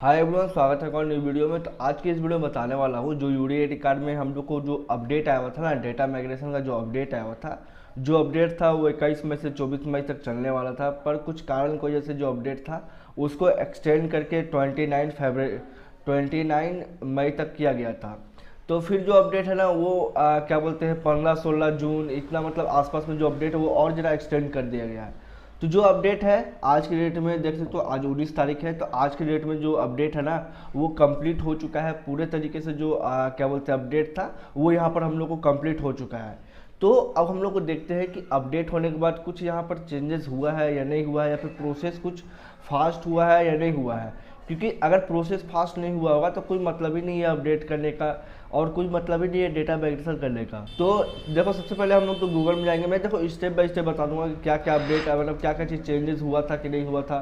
Hi everyone, स्वागत है एक और नई वीडियो में। तो आज की इस वीडियो में बताने वाला हूँ जो यूडीआईडी कार्ड में हम लोग को जो अपडेट आया हुआ था ना, डेटा माइग्रेशन का जो अपडेट आया हुआ था, जो अपडेट था वो 21 मई से 24 मई तक चलने वाला था। पर कुछ कारण की वजह से जो अपडेट था उसको एक्सटेंड करके 29 मई तक किया गया था। तो फिर जो अपडेट है ना वो क्या बोलते हैं 15-16 जून इतना मतलब आसपास में जो अपडेट है वो और ज़रा एक्सटेंड कर दिया गया है। तो जो अपडेट है आज की डेट में देख सकते हो, आज 19 तारीख है, तो आज की डेट में जो अपडेट है ना वो कंप्लीट हो चुका है पूरे तरीके से। जो क्या बोलते हैं अपडेट था वो यहाँ पर हम लोग को कंप्लीट हो चुका है। तो अब हम लोग को देखते हैं कि अपडेट होने के बाद कुछ यहाँ पर चेंजेस हुआ है या नहीं हुआ है, या फिर प्रोसेस कुछ फास्ट हुआ है या नहीं हुआ है। क्योंकि अगर प्रोसेस फास्ट नहीं हुआ होगा तो कोई मतलब ही नहीं है अपडेट करने का, और कोई मतलब ही नहीं है डेटा माइग्रेशन करने का। तो देखो, सबसे पहले हम लोग तो गूगल में जाएंगे। मैं देखो स्टेप बाय स्टेप बता दूंगा कि क्या क्या अपडेट है, मतलब क्या क्या चीज़ चेंजेस हुआ था कि नहीं हुआ था।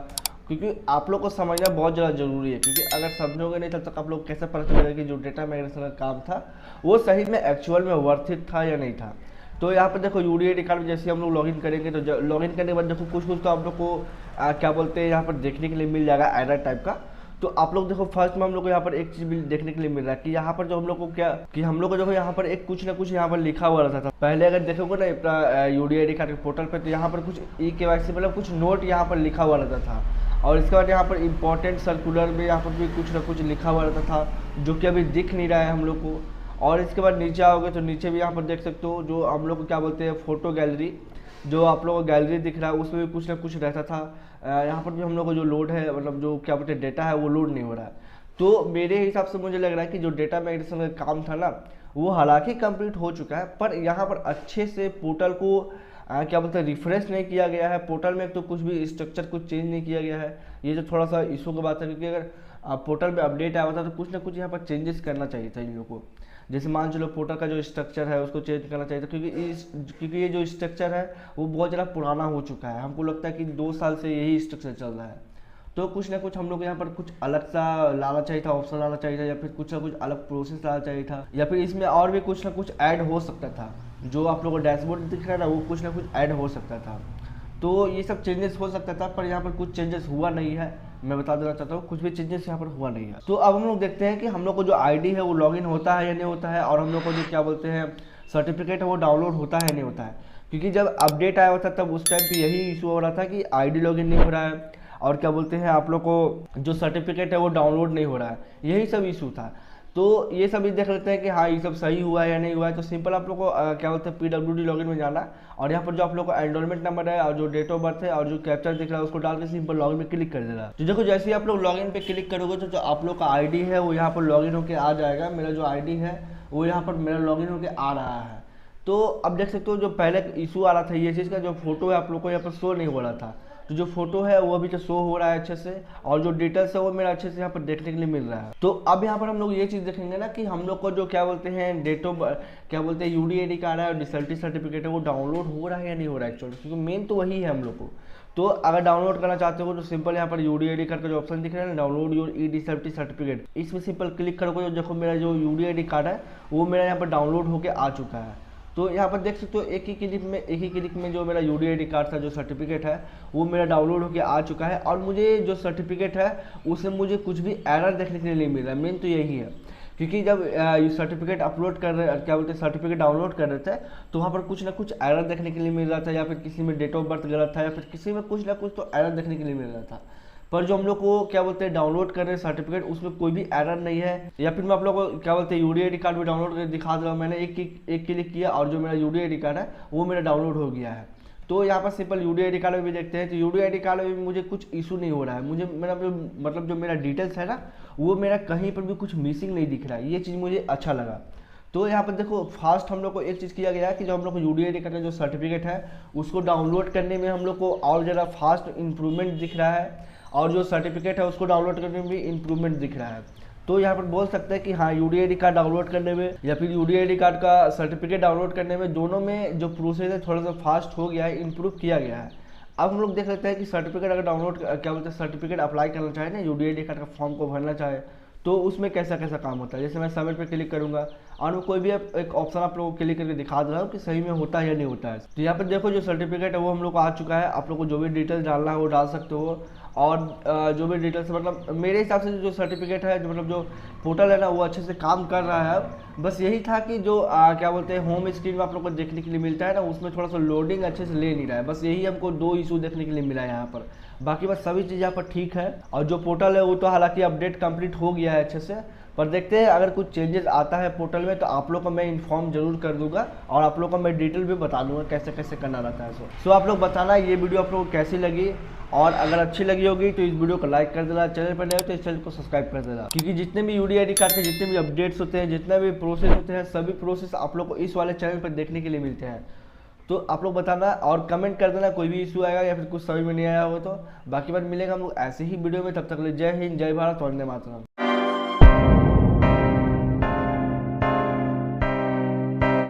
क्योंकि आप लोग को समझना बहुत ज़्यादा जरूरी है, क्योंकि अगर समझोगे नहीं तब तक आप लोग कैसे पता चलेगा कि जो डेटा माइग्रेशन का काम था वो सही में एक्चुअल में वर्थ इट था या नहीं था। तो यहाँ पर देखो यूडीआईडी कार्ड में जैसे हम लोग लॉगिन करेंगे तो लॉगिन करने के बाद देखो कुछ कुछ तो आप लोग को क्या बोलते हैं यहाँ पर देखने के लिए मिल जाएगा एरर टाइप का। तो आप लोग देखो, फर्स्ट में हम लोग को यहाँ पर एक चीज देखने के लिए मिल रहा है कि यहाँ पर जो हम लोग को क्या कि हम लोग को देखो यहाँ पर एक कुछ ना कुछ यहाँ पर लिखा हुआ रहता था। पहले अगर देखोगे ना अपना यूडीआईडी कार्ड के पोर्टल पे, तो यहाँ पर कुछ ई केवाईसी मतलब कुछ नोट यहाँ पर लिखा हुआ रहता था। और इसके बाद यहाँ पर इंपॉर्टेंट सर्कुलर में यहाँ पर भी कुछ ना कुछ लिखा हुआ रहता था, जो कि अभी दिख नहीं रहा है हम लोग को। और इसके बाद नीचे आओगे तो नीचे भी यहाँ पर देख सकते हो जो हम लोग को क्या बोलते हैं फोटो गैलरी, जो आप लोगों को गैलरी दिख रहा है उसमें भी कुछ ना कुछ रहता था। यहाँ पर भी हम लोग को जो लोड है, मतलब जो क्या बोलते हैं डेटा है वो लोड नहीं हो रहा है। तो मेरे हिसाब से मुझे लग रहा है कि जो डेटा माइग्रेशन का काम था ना वो हालांकि कंप्लीट हो चुका है, पर यहाँ पर अच्छे से पोर्टल को क्या बोलते हैं रिफ्रेश नहीं किया गया है। पोर्टल में तो कुछ भी स्ट्रक्चर कुछ चेंज नहीं किया गया है। ये जो थोड़ा सा इशू की बात है, क्योंकि अगर पोर्टल में अपडेट आया होता तो कुछ ना कुछ यहाँ पर चेंजेस करना चाहिए था इन लोगों को। जैसे मान चलो पोर्टल का जो स्ट्रक्चर है उसको चेंज करना चाहिए था, क्योंकि ये जो स्ट्रक्चर है वो बहुत ज़्यादा पुराना हो चुका है। हमको लगता है कि 2 साल से यही स्ट्रक्चर चल रहा है। तो कुछ ना कुछ हम लोग यहाँ पर कुछ अलग सा लाना चाहिए था, ऑप्शन लाना चाहिए था, या फिर कुछ ना कुछ अलग प्रोसेस लाना चाहिए था, या फिर इसमें और भी कुछ ना कुछ ऐड हो सकता था। जो आप लोगों को डैशबोर्ड दिख रहा है ना वो कुछ ना कुछ ऐड हो सकता था। तो ये सब चेंजेस हो सकता था, पर यहाँ पर कुछ चेंजेस हुआ नहीं है। मैं बता देना चाहता हूँ कुछ भी चेंजेस यहाँ पर हुआ नहीं है। तो अब हम लोग देखते हैं कि हम लोग को जो आईडी है वो लॉगिन होता है या नहीं होता है, और हम लोग को जो क्या बोलते हैं सर्टिफिकेट है वो डाउनलोड होता है नहीं होता है। क्योंकि जब अपडेट आया हुआ था तब उस टाइम पे यही इशू हो रहा था कि आईडी लॉगिन नहीं हो रहा है, और क्या बोलते हैं आप लोग को जो सर्टिफिकेट है वो डाउनलोड नहीं हो रहा है, यही सब इशू था। तो ये सब देख लेते हैं कि हाँ ये सब सही हुआ है या नहीं हुआ है। तो सिंपल आप लोग को क्या बोलते हैं PWD लॉगिन में जाना, और यहाँ पर जो आप लोग का एनरोलमेंट नंबर है और जो डेट ऑफ बर्थ है और जो कैप्चर दिख रहा है उसको डाल के सिंपल लॉगिन में क्लिक कर देना। तो देखो जैसे ही आप लोग लॉगिन पे क्लिक करोगे तो जो आप लोग का आईडी है वो यहाँ पर लॉगिन होकर आ जाएगा। मेरा जो आईडी है वो यहाँ पर मेरा लॉगिन होकर आ रहा है। तो अब देख सकते हो जो पहले इशू आ रहा था ये चीज़ का, जो फोटो है आप लोग को यहाँ पर शो नहीं हो रहा था, तो जो फोटो है वो अभी तो शो हो रहा है अच्छे से, और जो डिटेल्स है वो मेरा अच्छे से यहाँ पर देखने के लिए मिल रहा है। तो अब यहाँ पर हम लोग ये चीज़ देखेंगे ना कि हम लोग को जो क्या बोलते हैं डेट ऑफ क्या बोलते हैं यूडीआईडी कार्ड है और डिसल्टी सर्टिफिकेट है वो डाउनलोड हो रहा है या नहीं हो रहा है एक्चुअली, क्योंकि मेन तो वही है हम लोग को। तो अगर डाउनलोड करना चाहते हो तो सिंपल यहाँ पर यूडीआईडी कार्ड का जो ऑप्शन दिख रहा है ना, डाउनलोड योर ई डिसल्टी सर्टिफिकेट, इसमें सिंपल क्लिक करोगे तो देखो मेरा जो यूडीआईडी कार्ड है वो मेरा यहाँ पर डाउनलोड होकर आ चुका है। तो यहाँ पर देख सकते हो एक ही क्लिक में जो मेरा यूडीआईडी कार्ड था जो सर्टिफिकेट है वो मेरा डाउनलोड होकर आ चुका है। और मुझे जो सर्टिफिकेट है उसमें मुझे कुछ भी एरर देखने के लिए नहीं मिल रहा है। मेन तो यही है, क्योंकि जब ये सर्टिफिकेट अपलोड कर रहे क्या बोलते हैं सर्टिफिकेट डाउनलोड कर रहे थे तो वहाँ पर कुछ ना कुछ एरर देखने के लिए मिल रहा था, या फिर किसी में डेट ऑफ बर्थ गलत था, या फिर किसी में कुछ ना कुछ तो एरर देखने के लिए मिल रहा था। पर जो हम लोग को क्या बोलते हैं डाउनलोड कर रहे हैं सर्टिफिकेट उसमें कोई भी एरर नहीं है। या फिर मैं आप लोग को क्या बोलते हैं यूडीआईडी कार्ड भी डाउनलोड करके दिखा दे रहा हूँ। मैंने एक क्लिक किया और जो मेरा यूडीआईडी कार्ड है वो मेरा डाउनलोड हो गया है। तो यहाँ पर सिंपल यूडीआईडी कार्ड में भी देखते हैं तो यूडीआईडी कार्ड में भी मुझे कुछ इशू नहीं हो रहा है। मुझे मेरा मतलब जो मेरा डिटेल्स है ना वो मेरा कहीं पर भी कुछ मिसिंग नहीं दिख रहा है। ये चीज़ मुझे अच्छा लगा। तो यहाँ पर देखो फास्ट हम लोग को एक चीज़ किया गया है कि जो हम लोग को यूडीआईडी कार्ड का जो सर्टिफिकेट है उसको डाउनलोड करने में हम लोग को और ज़्यादा फास्ट इंप्रूवमेंट दिख रहा है, और जो सर्टिफिकेट है उसको डाउनलोड करने में भी इंप्रूवमेंट दिख रहा है। तो यहाँ पर बोल सकते हैं कि हाँ यूडीआईडी कार्ड डाउनलोड करने में या फिर यूडीआईडी कार्ड का सर्टिफिकेट डाउनलोड करने में दोनों में जो प्रोसेस है थोड़ा सा फास्ट हो गया है, इंप्रूव किया गया है। अब हम लोग देख लेते हैं कि सर्टिफिकेट अगर डाउनलोड क्या बोलते हैं सर्टिफिकेट अप्लाई करना चाहे ना, यूडीआईडी कार्ड का फॉर्म को भरना चाहे तो उसमें कैसा कैसा काम होता है। जैसे मैं सबमिट पे क्लिक करूंगा और मैं कोई भी एक ऑप्शन आप लोगों को क्लिक करके दिखा दे रहा हूँ कि सही में होता है या नहीं होता है। तो यहाँ पर देखो जो सर्टिफिकेट है वो हम लोग को आ चुका है। आप लोग को जो भी डिटेल्स डालना है वो डाल सकते हो, और जो भी डिटेल्स, मतलब मेरे हिसाब से जो सर्टिफिकेट है, जो मतलब जो पोर्टल है ना, वो अच्छे से काम कर रहा है। बस यही था कि जो क्या बोलते हैं होम स्क्रीन में आप लोग को देखने के लिए मिलता है ना, उसमें थोड़ा सा लोडिंग अच्छे से ले नहीं रहा है। बस यही हमको 2 इशू देखने के लिए मिला है यहाँ पर। बाकी बस सभी चीज़ यहाँ पर ठीक है। और जो पोर्टल है वो तो हालांकि अपडेट कंप्लीट हो गया है अच्छे से, पर देखते हैं अगर कुछ चेंजेस आता है पोर्टल में तो आप लोग को मैं इन्फॉर्म जरूर कर दूंगा, और आप लोग को मैं डिटेल भी बता दूंगा कैसे कैसे करना रहता है। सो आप लोग बताना ये वीडियो आप लोग को कैसी लगी, और अगर अच्छी लगी होगी तो इस वीडियो को लाइक कर देना, चैनल पर नए हो तो इस चैनल को सब्सक्राइब कर देना, क्योंकि जितने भी यूडीआईडी कार्ड के जितने भी अपडेट्स होते हैं, जितने भी प्रोसेस होते हैं, सभी प्रोसेस आप लोग को इस वाले चैनल पर देखने के लिए मिलते हैं। तो आप लोग बताना और कमेंट कर देना कोई भी इशू आएगा या फिर कुछ समझ में नहीं आया हो तो। बाकी बार मिलेगा हम लोग ऐसे ही वीडियो में, तब तक के लिए जय हिंद, जय भारत, वंदे मातरम।